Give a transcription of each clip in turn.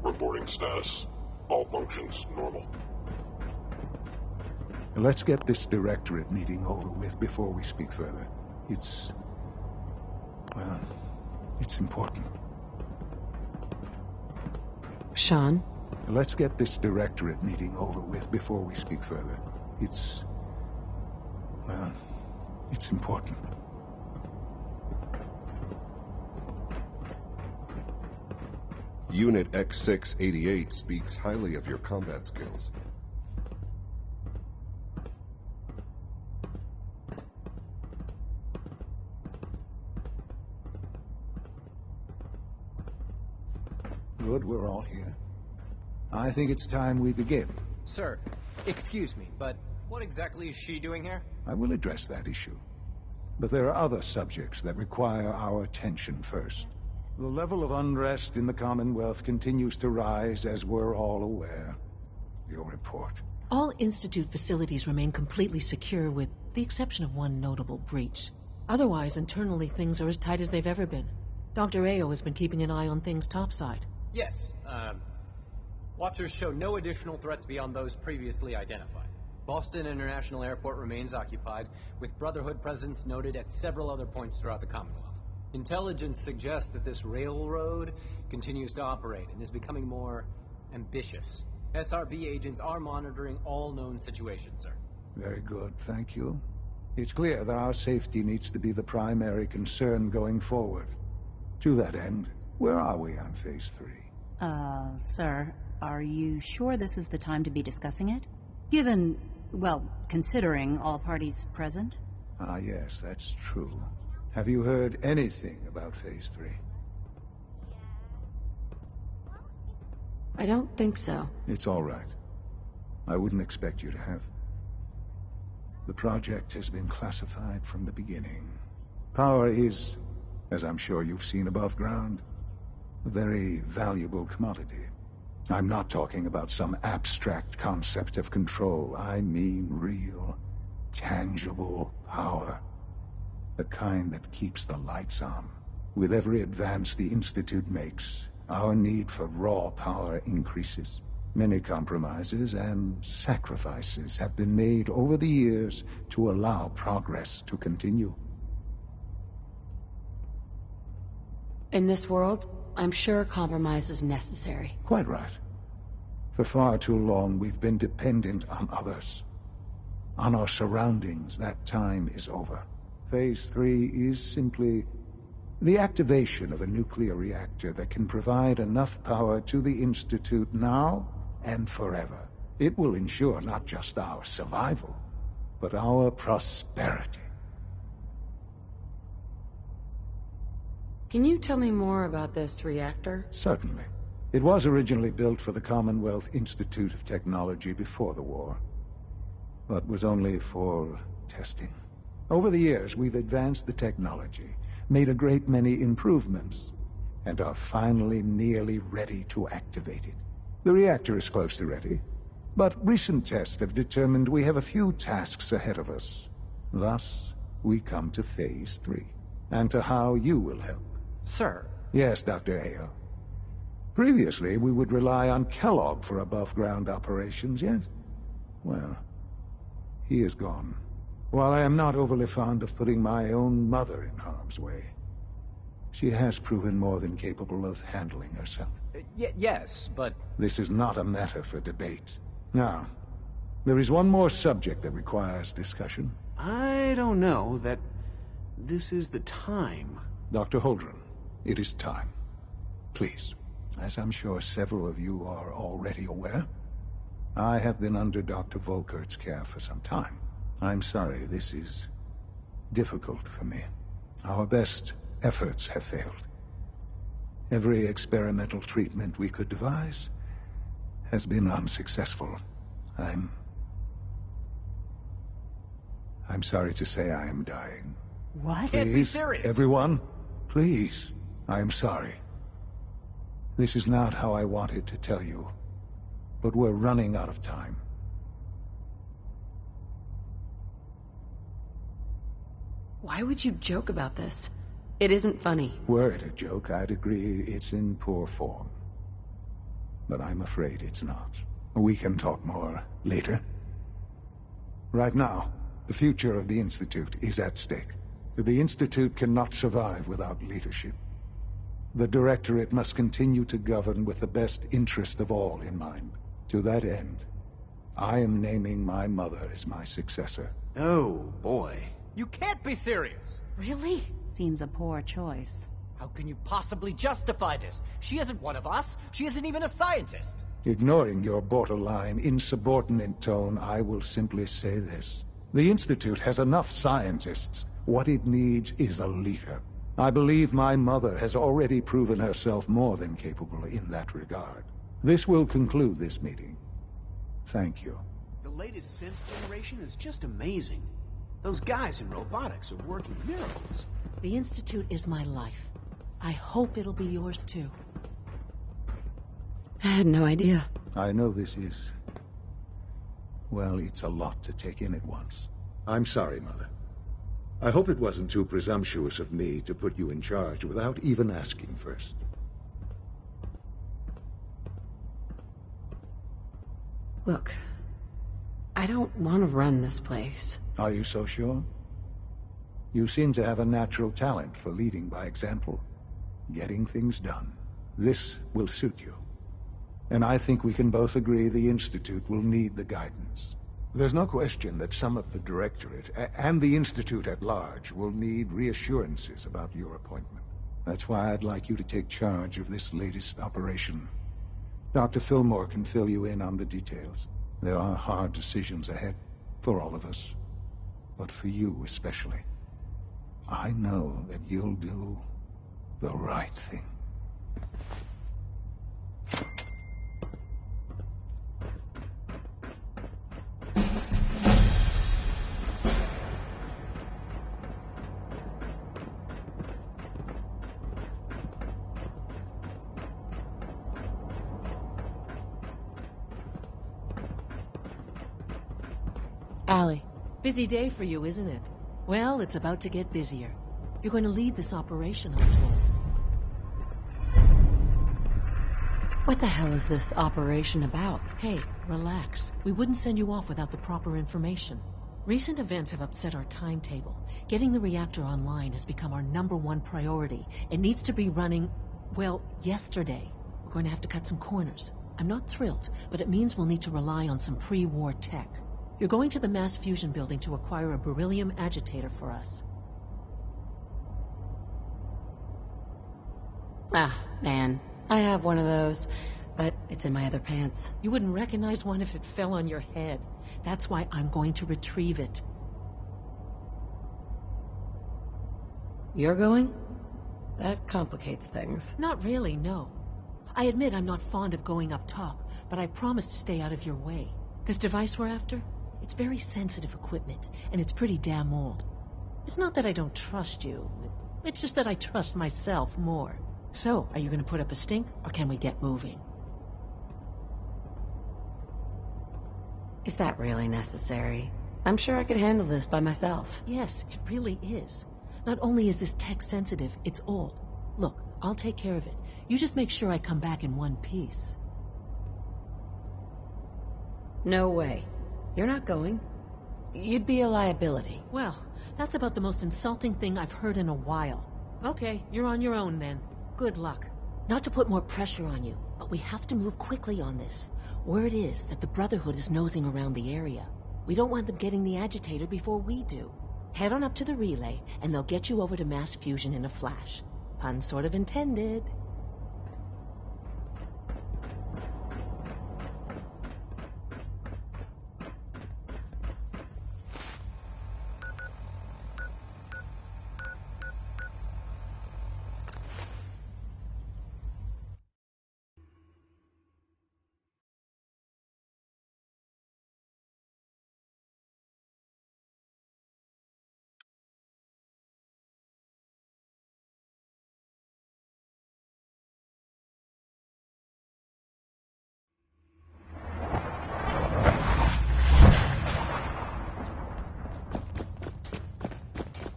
Reporting status. All functions normal. Let's get this directorate meeting over with before we speak further. Well, it's important. Sean? Let's get this directorate meeting over with before we speak further. Well, it's important. Unit X688 speaks highly of your combat skills. Good, we're all here. I think it's time we begin. Sir, excuse me, but what exactly is she doing here? I will address that issue. But there are other subjects that require our attention first. The level of unrest in the Commonwealth continues to rise, as we're all aware. Your report. All Institute facilities remain completely secure with the exception of one notable breach. Otherwise, internally, things are as tight as they've ever been. Dr. Ayo has been keeping an eye on things topside. Yes, Watchers show no additional threats beyond those previously identified. Boston International Airport remains occupied, with Brotherhood presence noted at several other points throughout the Commonwealth. Intelligence suggests that this railroad continues to operate and is becoming more ambitious. SRB agents are monitoring all known situations, sir. Very good, thank you. It's clear that our safety needs to be the primary concern going forward. To that end, where are we on Phase 3? Sir, are you sure this is the time to be discussing it? Given, well, considering all parties present? Ah, yes, that's true. Have you heard anything about Phase 3? I don't think so. It's all right. I wouldn't expect you to have. The project has been classified from the beginning. Power is, as I'm sure you've seen above ground, a very valuable commodity. I'm not talking about some abstract concept of control. I mean real, tangible power. The kind that keeps the lights on. With every advance the Institute makes, our need for raw power increases. Many compromises and sacrifices have been made over the years to allow progress to continue. In this world, I'm sure compromise is necessary. Quite right. For far too long, we've been dependent on others. On our surroundings. That time is over. Phase 3 is simply the activation of a nuclear reactor that can provide enough power to the Institute now and forever. It will ensure not just our survival, but our prosperity. Can you tell me more about this reactor? Certainly. It was originally built for the Commonwealth Institute of Technology before the war, but was only for testing. Over the years, we've advanced the technology, made a great many improvements, and are finally nearly ready to activate it. The reactor is close to ready, but recent tests have determined we have a few tasks ahead of us. Thus, we come to Phase 3, and to how you will help. Sir. Yes, Dr. Ayo. Previously, we would rely on Kellogg for above-ground operations, yet, well, he is gone. While I am not overly fond of putting my own mother in harm's way, she has proven more than capable of handling herself. Yes, but... This is not a matter for debate. Now, there is one more subject that requires discussion. I don't know that this is the time. Dr. Holdren, it is time. Please. As I'm sure several of you are already aware, I have been under Dr. Volkert's care for some time. I'm sorry, this is difficult for me. Our best efforts have failed. Every experimental treatment we could devise has been unsuccessful. I'm sorry to say I am dying. What? Can't be serious. Everyone, please. I am sorry. This is not how I wanted to tell you, but we're running out of time. Why would you joke about this? It isn't funny. Were it a joke, I'd agree it's in poor form. but I'm afraid it's not. We can talk more later. Right now, the future of the Institute is at stake. The Institute cannot survive without leadership. The Directorate must continue to govern with the best interest of all in mind. To that end, I am naming my mother as my successor. Oh, boy. You can't be serious! Really? Seems a poor choice. How can you possibly justify this? She isn't one of us. She isn't even a scientist. Ignoring your borderline, insubordinate tone, I will simply say this. The Institute has enough scientists. What it needs is a leader. I believe my mother has already proven herself more than capable in that regard. This will conclude this meeting. Thank you. The latest synth generation is just amazing. Those guys in robotics are working miracles. The Institute is my life. I hope it'll be yours too. I had no idea. I know this is... well, it's a lot to take in at once. I'm sorry, Mother. I hope it wasn't too presumptuous of me to put you in charge without even asking first. Look, I don't want to run this place. Are you so sure? You seem to have a natural talent for leading by example, getting things done. This will suit you. And I think we can both agree the Institute will need the guidance. There's no question that some of the Directorate, and the Institute at large, will need reassurances about your appointment. That's why I'd like you to take charge of this latest operation. Dr. Fillmore can fill you in on the details. There are hard decisions ahead, for all of us. But for you especially. I know that you'll do the right thing. Allie. Busy day for you, isn't it? Well, it's about to get busier. You're going to lead this operation, I'm told. What the hell is this operation about? Hey, relax. We wouldn't send you off without the proper information. Recent events have upset our timetable. Getting the reactor online has become our #1 priority. It needs to be running, well, yesterday. We're going to have to cut some corners. I'm not thrilled, but it means we'll need to rely on some pre-war tech. You're going to the mass fusion building to acquire a beryllium agitator for us. Ah, man. I have one of those, but it's in my other pants. You wouldn't recognize one if it fell on your head. That's why I'm going to retrieve it. You're going? That complicates things. Not really, no. I admit I'm not fond of going up top, but I promise to stay out of your way. This device we're after? It's very sensitive equipment, and it's pretty damn old. It's not that I don't trust you. It's just that I trust myself more. So, are you going to put up a stink, or can we get moving? Is that really necessary? I'm sure I could handle this by myself. Yes, it really is. Not only is this tech sensitive, it's old. Look, I'll take care of it. You just make sure I come back in one piece. No way. You're not going. You'd be a liability. Well, that's about the most insulting thing I've heard in a while. Okay, you're on your own then. Good luck. Not to put more pressure on you, but we have to move quickly on this. Word is that the Brotherhood is nosing around the area. We don't want them getting the agitator before we do. Head on up to the relay, and they'll get you over to mass fusion in a flash. Pun sort of intended.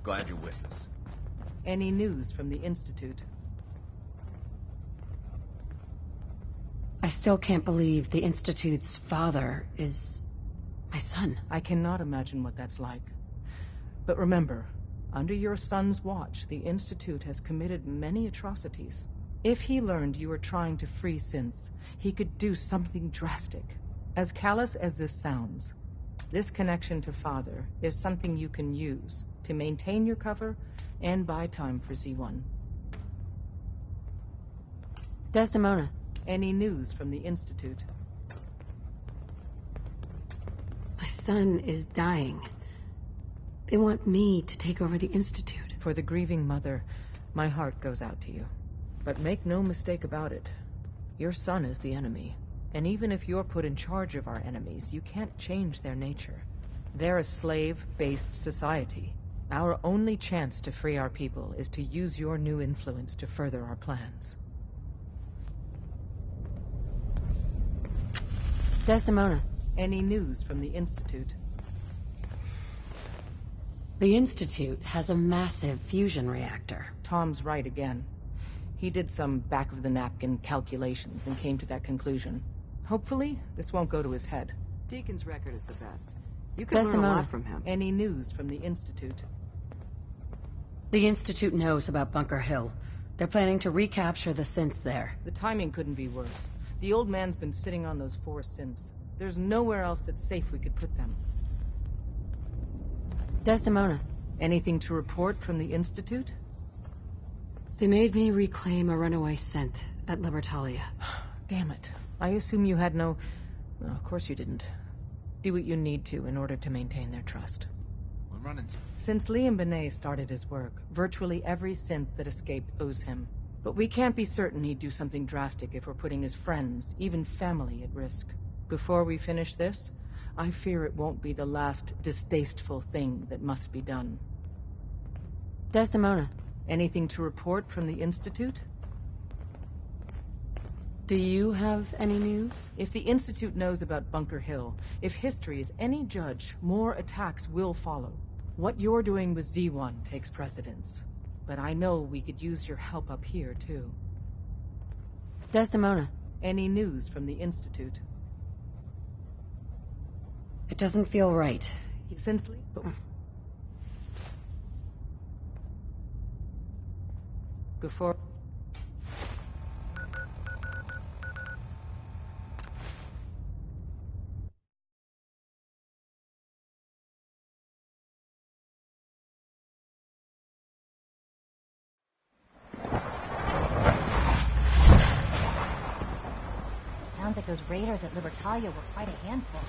Glad you're with us. Any news from the Institute? I still still can't believe the Institute's father is my son. I cannot imagine what that's like. But remember, under your son's watch, the Institute has committed many atrocities. If he learned you were trying to free synths, he could do something drastic. As callous as this sounds, this connection to Father is something you can use to maintain your cover and buy time for Z1. Desdemona. Any news from the Institute? My son is dying. They want me to take over the Institute. For the grieving mother, my heart goes out to you. But make no mistake about it. Your son is the enemy. And even if you're put in charge of our enemies, you can't change their nature. They're a slave-based society. Our only chance to free our people is to use your new influence to further our plans. Desdemona. Any news from the Institute? The Institute has a massive fusion reactor. Tom's right again. He did some back-of-the-napkin calculations and came to that conclusion. Hopefully, this won't go to his head. Deacon's record is the best. You can learn a lot from him. Any news from the Institute? The Institute knows about Bunker Hill. They're planning to recapture the synths there. The timing couldn't be worse. The old man's been sitting on those 4 synths. There's nowhere else that's safe we could put them. Desdemona. Anything to report from the Institute? They made me reclaim a runaway synth at Libertalia. Damn it. I assume you had no... Well, of course you didn't. Do what you need to in order to maintain their trust. We're running... Since Liam Benet started his work, virtually every synth that escaped owes him. But we can't be certain he'd do something drastic if we're putting his friends, even family, at risk. Before we finish this, I fear it won't be the last distasteful thing that must be done. Desdemona. Anything to report from the Institute? Do you have any news? If the Institute knows about Bunker Hill, if history is any judge, more attacks will follow. What you're doing with Z1 takes precedence. But I know we could use your help up here, too. Desdemona. Any news from the Institute? It doesn't feel right. Since... Before... Sounds like those raiders at Libertalia were quite a handful.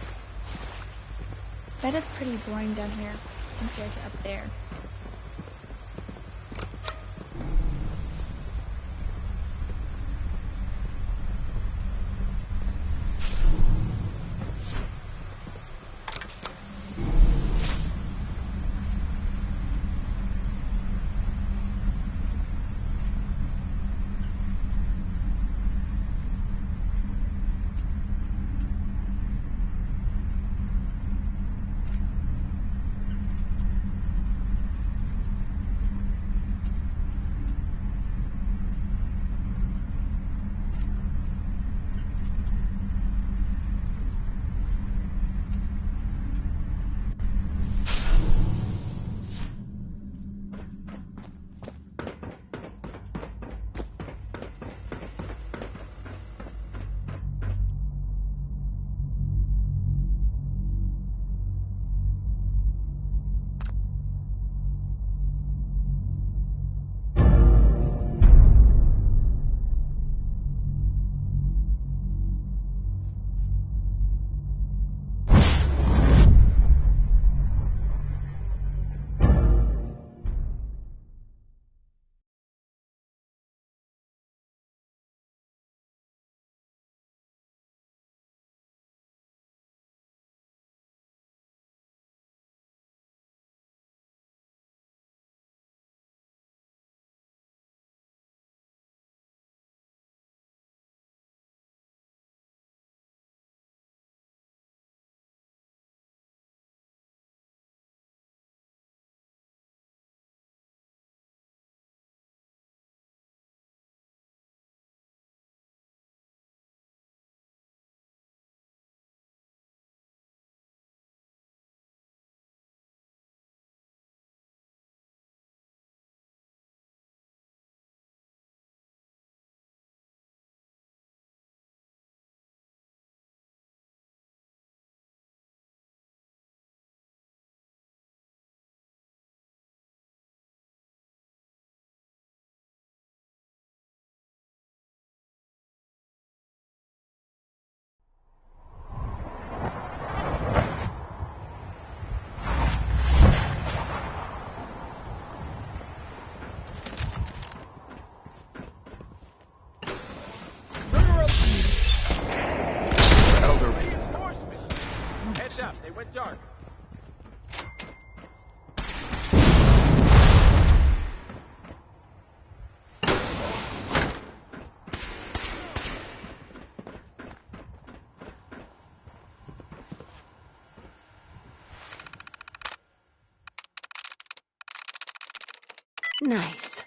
Bet it's pretty boring down here compared to up there. Nice.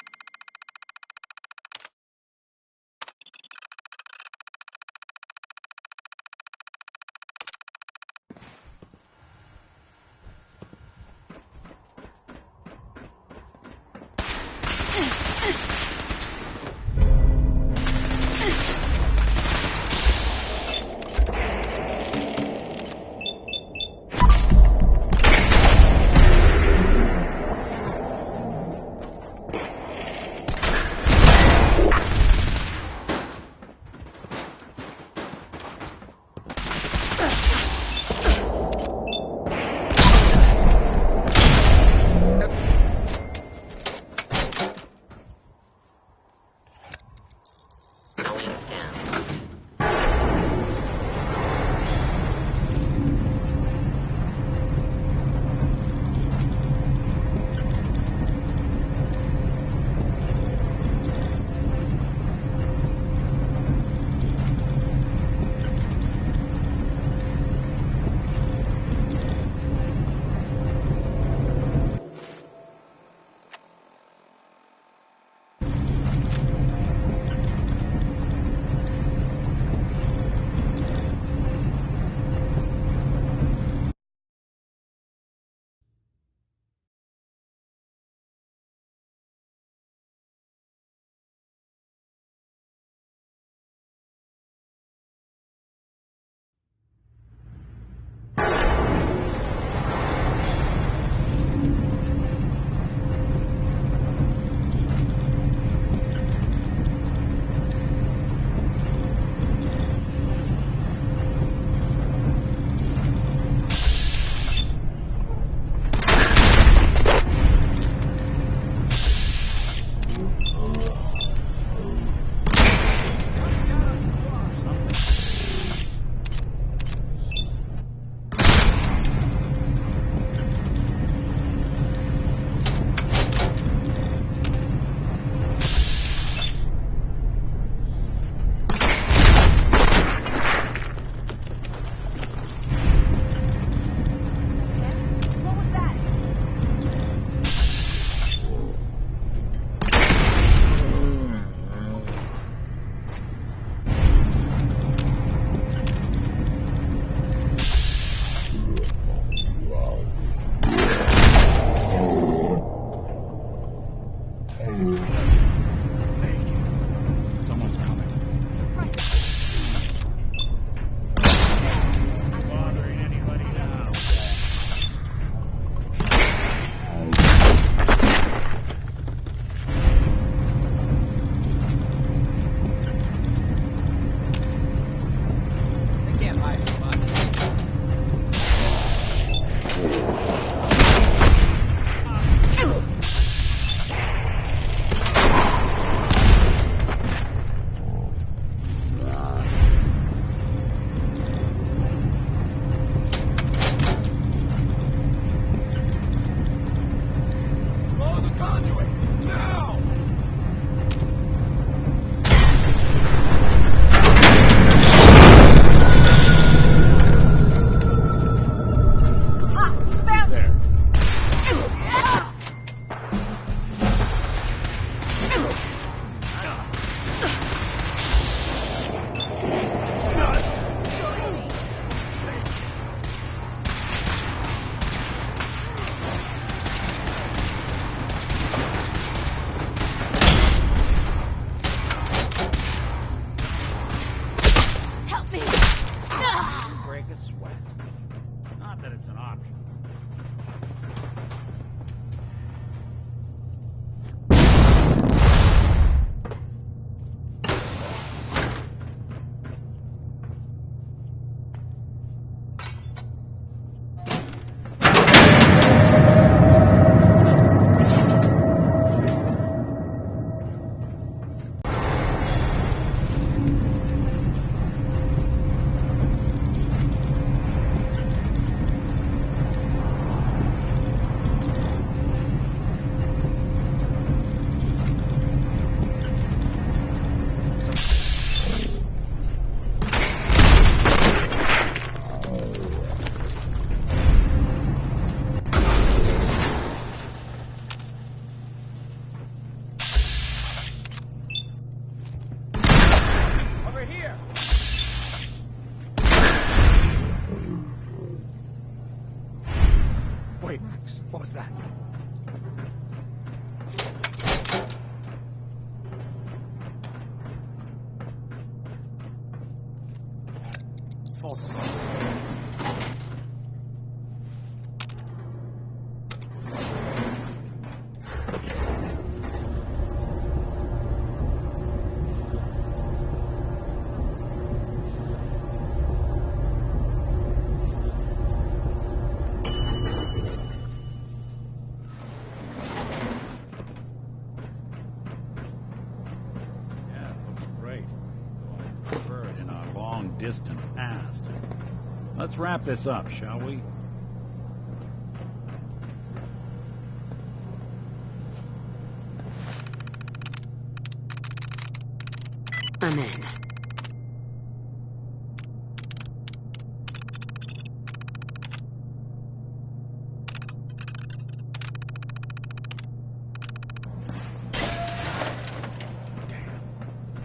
pulse. Distant past. Let's wrap this up, shall we? I'm in.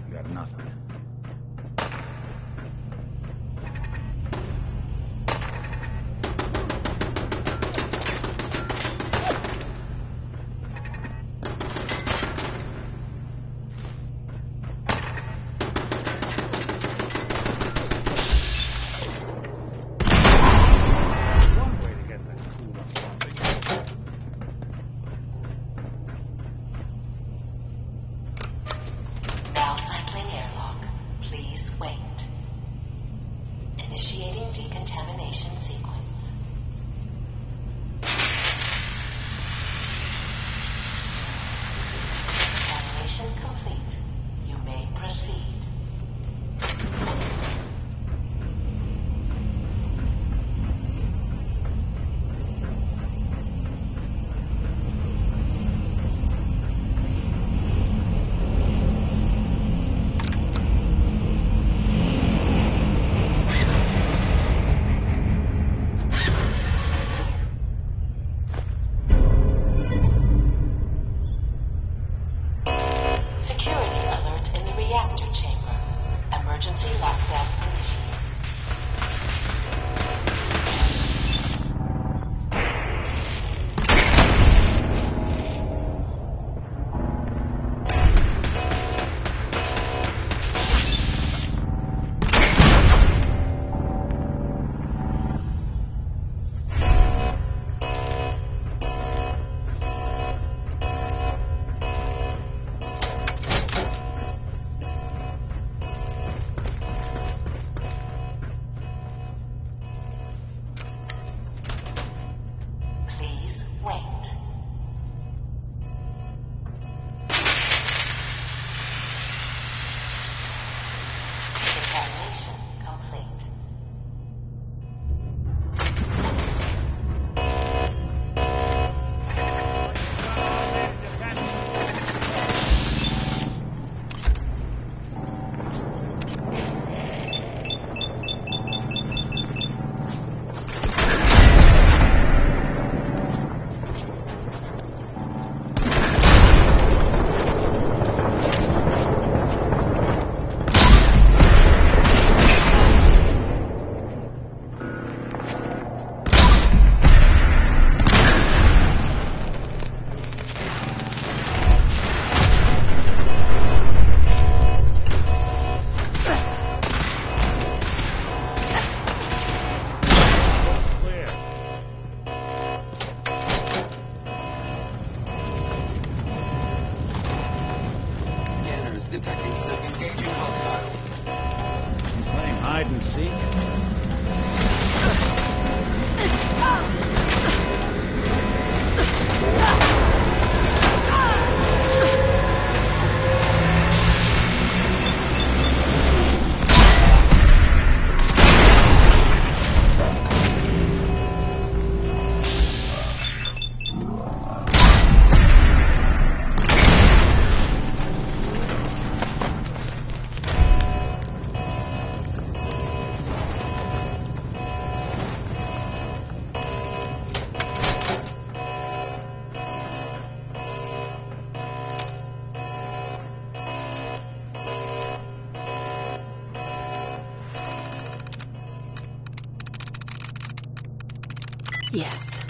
You got nothing. Hide and seek. Yes.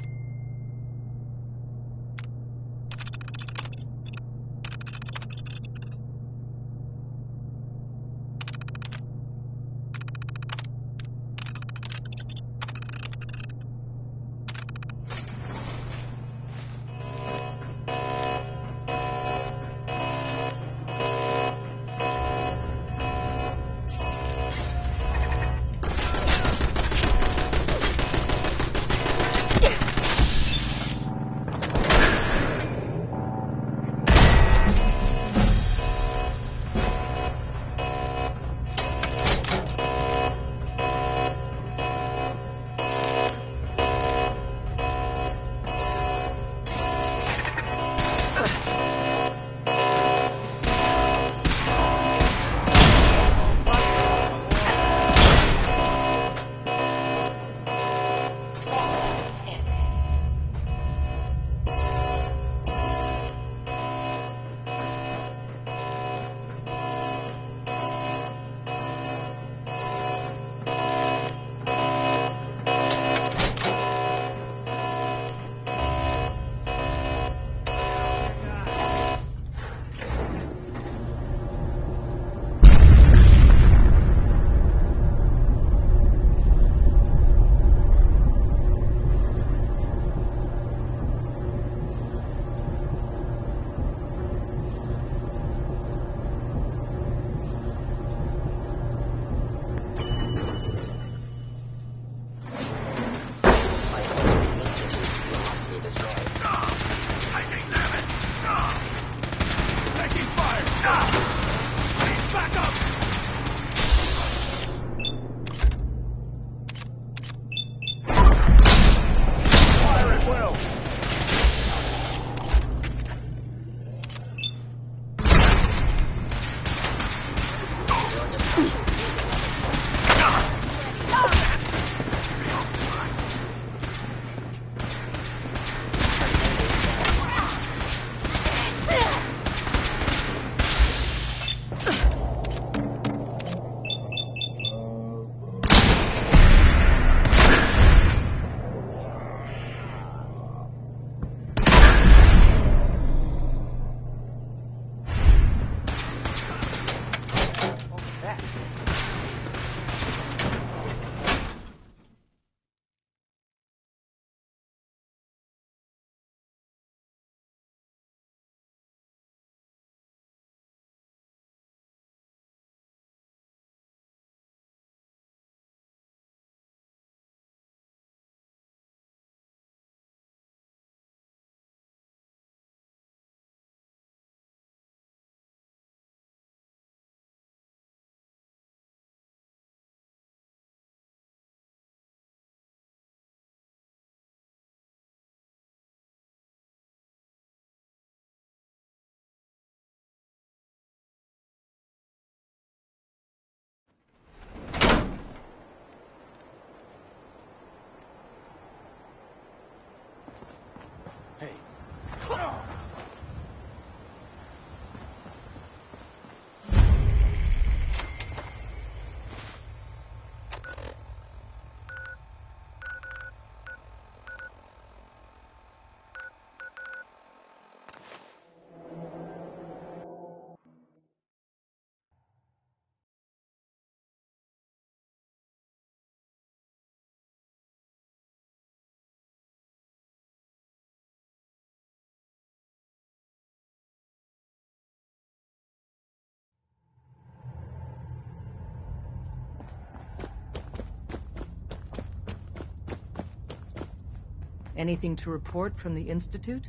Anything to report from the Institute?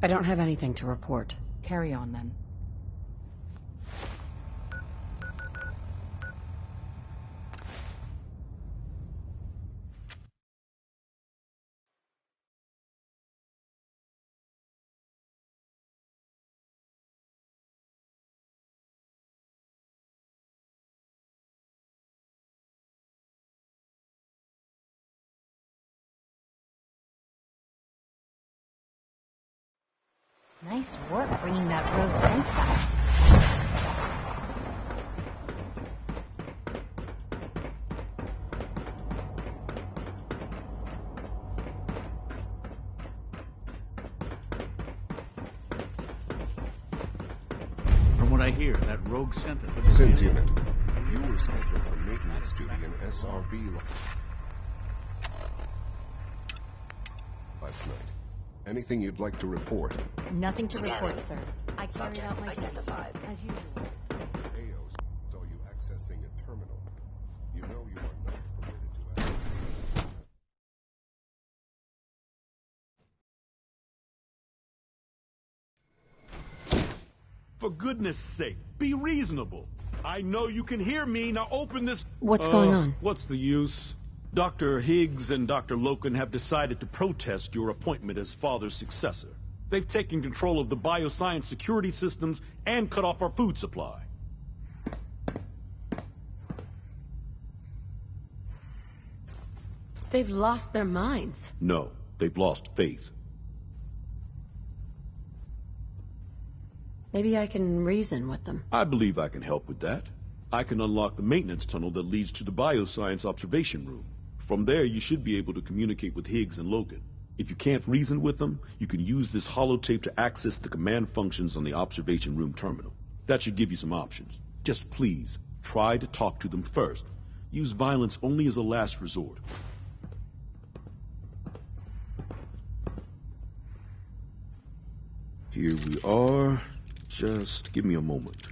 I don't have anything to report. Carry on, then. Nice work bringing that rogue sense back. From what I hear, that rogue sent it. Synth unit. You were scheduled for maintenance duty in SRB last night. Anything you'd like to report? Nothing to report, sir. I carried out my duty, as usual. AOs saw you accessing a terminal. You know you are not permitted to access. For goodness sake, be reasonable. I know you can hear me. Now open this... What's going on? What's the use? Dr. Higgs and Dr. Loken have decided to protest your appointment as Father's successor. They've taken control of the bioscience security systems and cut off our food supply. They've lost their minds. No, they've lost faith. Maybe I can reason with them. I believe I can help with that. I can unlock the maintenance tunnel that leads to the bioscience observation room. From there, you should be able to communicate with Higgs and Logan. If you can't reason with them, you can use this holotape to access the command functions on the observation room terminal. That should give you some options. Just please, try to talk to them first. Use violence only as a last resort. Here we are. Just give me a moment.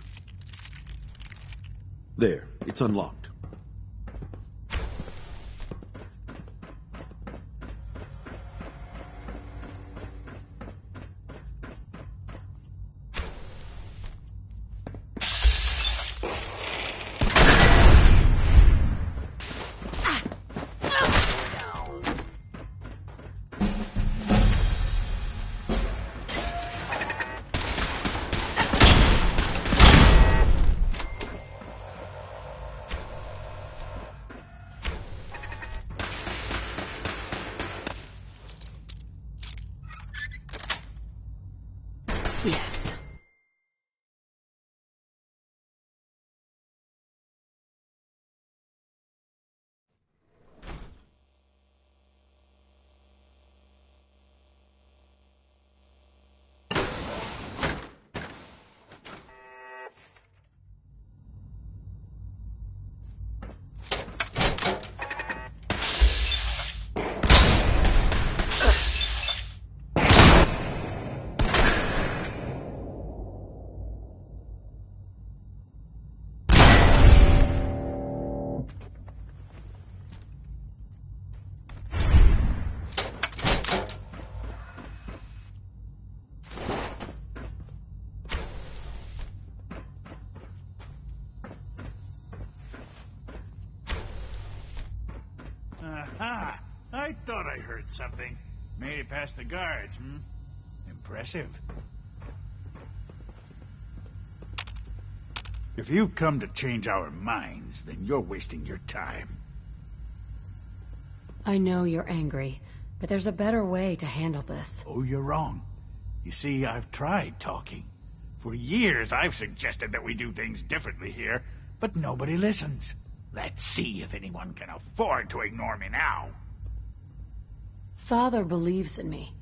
There, it's unlocked. Yes. Aha! I thought I heard something. Made it past the guards, Impressive. If you've come to change our minds, then you're wasting your time. I know you're angry, but there's a better way to handle this. Oh, you're wrong. You see, I've tried talking. For years, I've suggested that we do things differently here, but nobody listens. Let's see if anyone can afford to ignore me now. Father believes in me.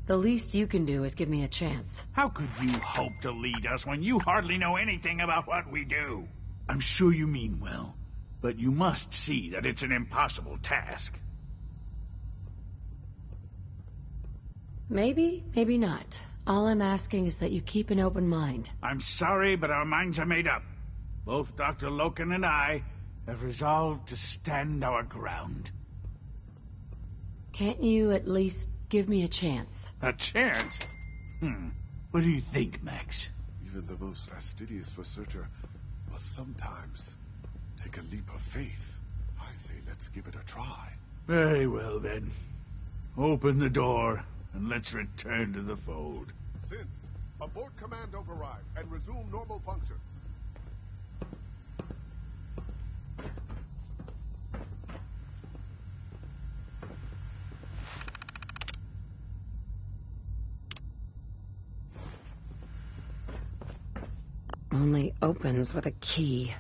The least you can do is give me a chance. How could you hope to lead us when you hardly know anything about what we do? I'm sure you mean well, but you must see that it's an impossible task. Maybe, maybe not. All I'm asking is that you keep an open mind. I'm sorry, but our minds are made up. Both Dr. Loken and I have resolved to stand our ground. Can't you at least give me a chance? A chance? What do you think, Max? Even the most fastidious researcher must sometimes take a leap of faith. I say let's give it a try. Very well, then. Open the door, and let's return to the fold. Since, abort command override and resume normal functions. Only opens with a key.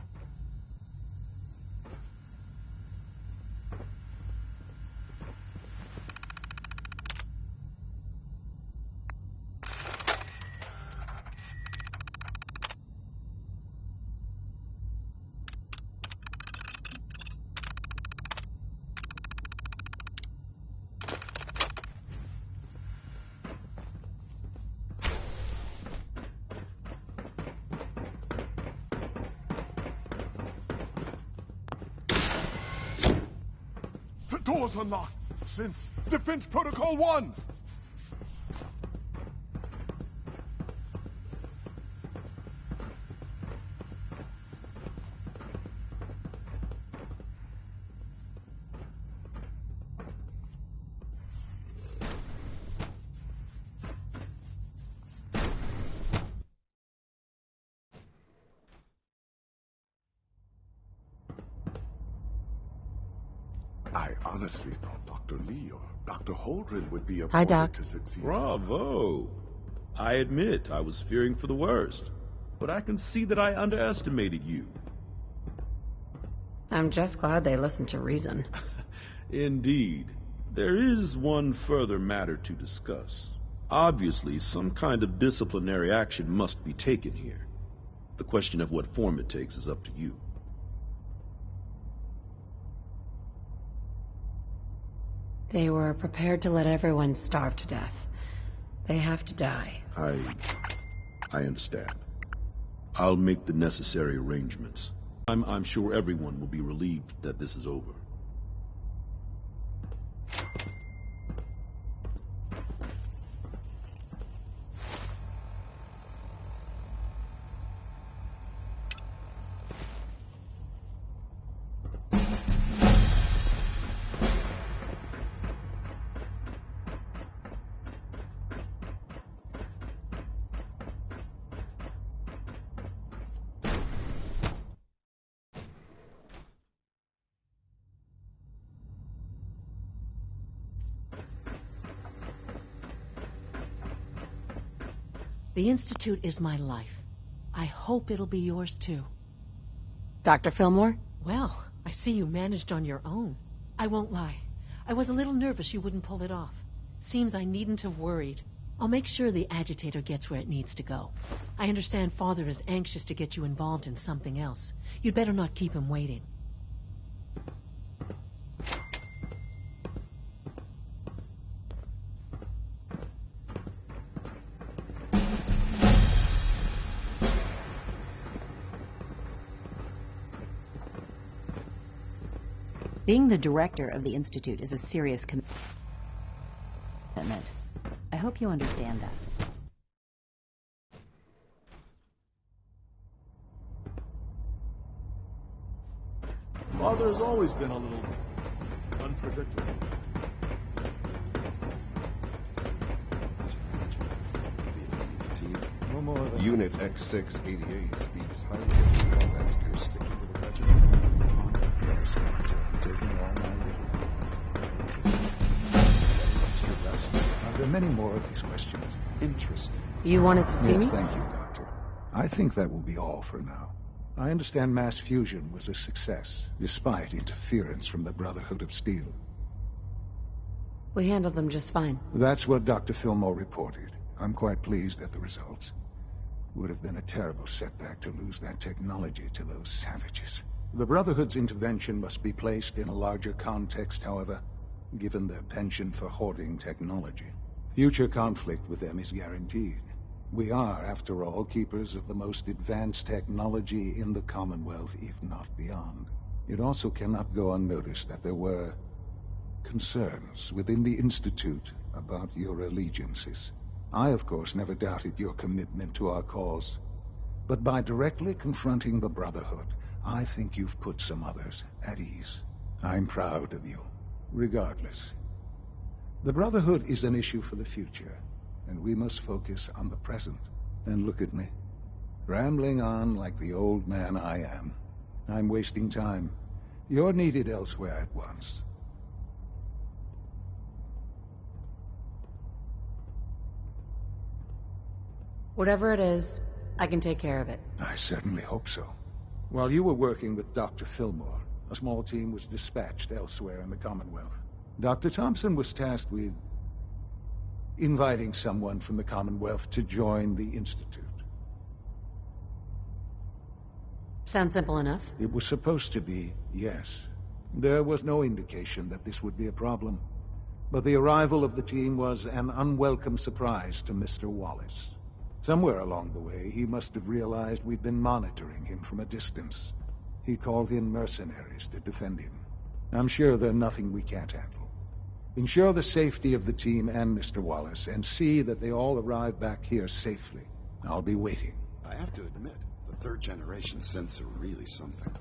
Doors unlocked. Since Defense Protocol 1. I honestly thought Dr. Lee or Dr. Holdren would be Hi, Doc. to succeed. Bravo! I admit I was fearing for the worst, but I can see that I underestimated you. I'm just glad they listened to reason. Indeed. There is one further matter to discuss. Obviously, some kind of disciplinary action must be taken here. The question of what form it takes is up to you. They were prepared to let everyone starve to death. They have to die. I understand. I'll make the necessary arrangements. I'm sure everyone will be relieved that this is over. The Institute is my life. I hope it'll be yours, too. Dr. Fillmore? Well, I see you managed on your own. I won't lie. I was a little nervous you wouldn't pull it off. Seems I needn't have worried. I'll make sure the agitator gets where it needs to go. I understand Father is anxious to get you involved in something else. You'd better not keep him waiting. Being the director of the Institute is a serious commitment. I hope you understand that. Father has always been a little unpredictable. No more than Unit X688 speaks highly of the combat skills sticking to the regiment. Yes, taking all my leave. Extra rest. Are there many more of these questions? Interesting. You wanted to see me? Yes, thank you, Doctor. I think that will be all for now. I understand mass fusion was a success, despite interference from the Brotherhood of Steel. We handled them just fine. That's what Dr. Fillmore reported. I'm quite pleased at the results. It would have been a terrible setback to lose that technology to those savages. The Brotherhood's intervention must be placed in a larger context, however, given their penchant for hoarding technology. Future conflict with them is guaranteed. We are, after all, keepers of the most advanced technology in the Commonwealth, if not beyond. It also cannot go unnoticed that there were concerns within the Institute about your allegiances. I, of course, never doubted your commitment to our cause. But by directly confronting the Brotherhood, I think you've put some others at ease. I'm proud of you, regardless. The Brotherhood is an issue for the future, and we must focus on the present. And look at me, rambling on like the old man I am. I'm wasting time. You're needed elsewhere at once. Whatever it is, I can take care of it. I certainly hope so. While you were working with Dr. Fillmore, a small team was dispatched elsewhere in the Commonwealth. Dr. Thompson was tasked with inviting someone from the Commonwealth to join the Institute. Sounds simple enough. It was supposed to be, yes. There was no indication that this would be a problem. But the arrival of the team was an unwelcome surprise to Mr. Wallace. Somewhere along the way, he must have realized we'd been monitoring him from a distance. He called in mercenaries to defend him. I'm sure they're nothing we can't handle. Ensure the safety of the team and Mr. Wallace, and see that they all arrive back here safely. I'll be waiting. I have to admit, the third-generation synths are really something.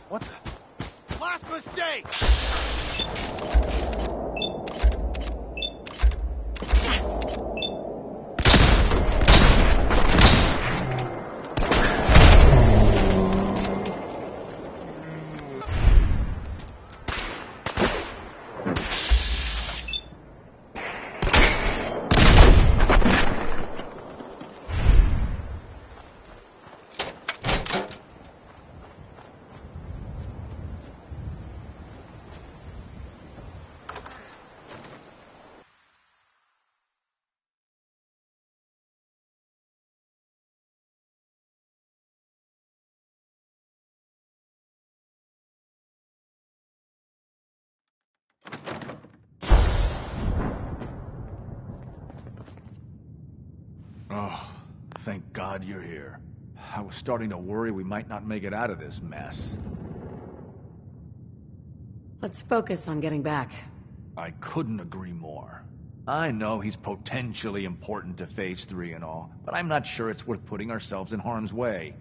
What the? Last mistake! Oh, thank God you're here. I was starting to worry we might not make it out of this mess. Let's focus on getting back. I couldn't agree more. I know he's potentially important to Phase 3 and all, but I'm not sure it's worth putting ourselves in harm's way.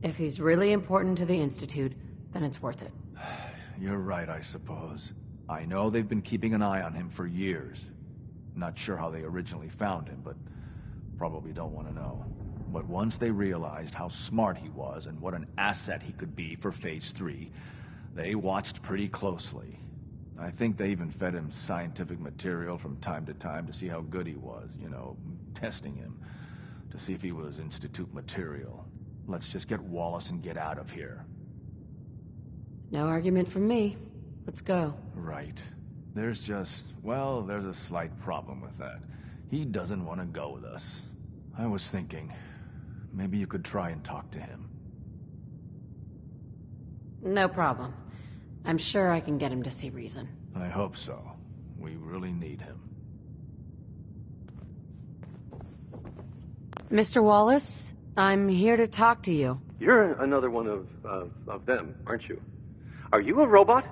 If he's really important to the Institute, then it's worth it. You're right, I suppose. I know they've been keeping an eye on him for years. Not sure how they originally found him, but probably don't want to know. But once they realized how smart he was and what an asset he could be for Phase 3, they watched pretty closely. I think they even fed him scientific material from time to time to see how good he was, you know, testing him, to see if he was Institute material. Let's just get Wallace and get out of here. No argument from me. Let's go. Right. There's a slight problem with that. He doesn't want to go with us. I was thinking, maybe you could try and talk to him. No problem. I'm sure I can get him to see reason. I hope so. We really need him. Mr. Wallace, I'm here to talk to you. You're another one of them, aren't you? Are you a robot?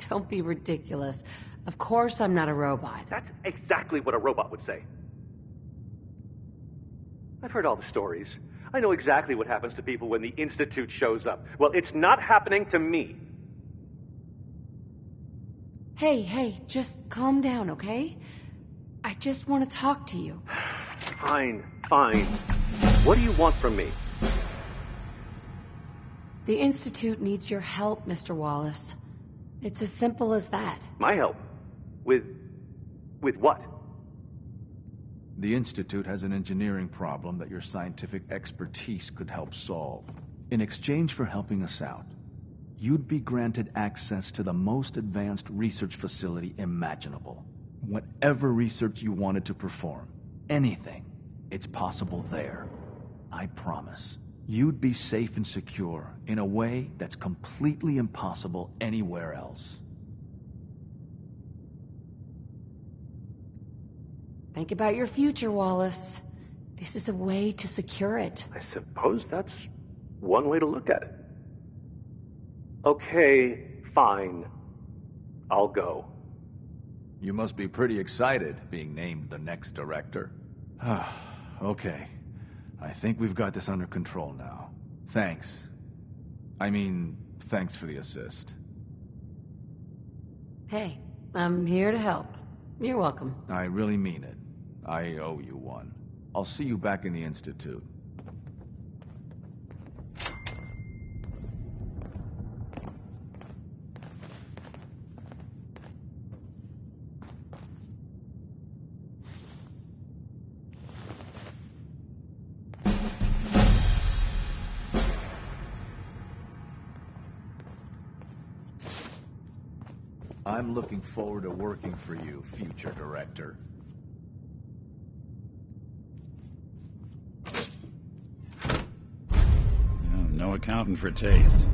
Don't be ridiculous. Of course I'm not a robot. That's exactly what a robot would say. I've heard all the stories. I know exactly what happens to people when the Institute shows up. Well, it's not happening to me. Hey, just calm down, okay? I just want to talk to you. Fine. What do you want from me? The Institute needs your help, Mr. Wallace. It's as simple as that. My help? With what? The Institute has an engineering problem that your scientific expertise could help solve. In exchange for helping us out, you'd be granted access to the most advanced research facility imaginable. Whatever research you wanted to perform, anything, it's possible there. I promise. You'd be safe and secure in a way that's completely impossible anywhere else. Think about your future, Wallace. This is a way to secure it. I suppose that's one way to look at it. Okay, fine. I'll go. You must be pretty excited being named the next director. Okay. I think we've got this under control now. Thanks. Thanks for the assist. Hey, I'm here to help. You're welcome. I really mean it. I owe you one. I'll see you back in the Institute. I'm looking forward to working for you, future director. No accounting for taste.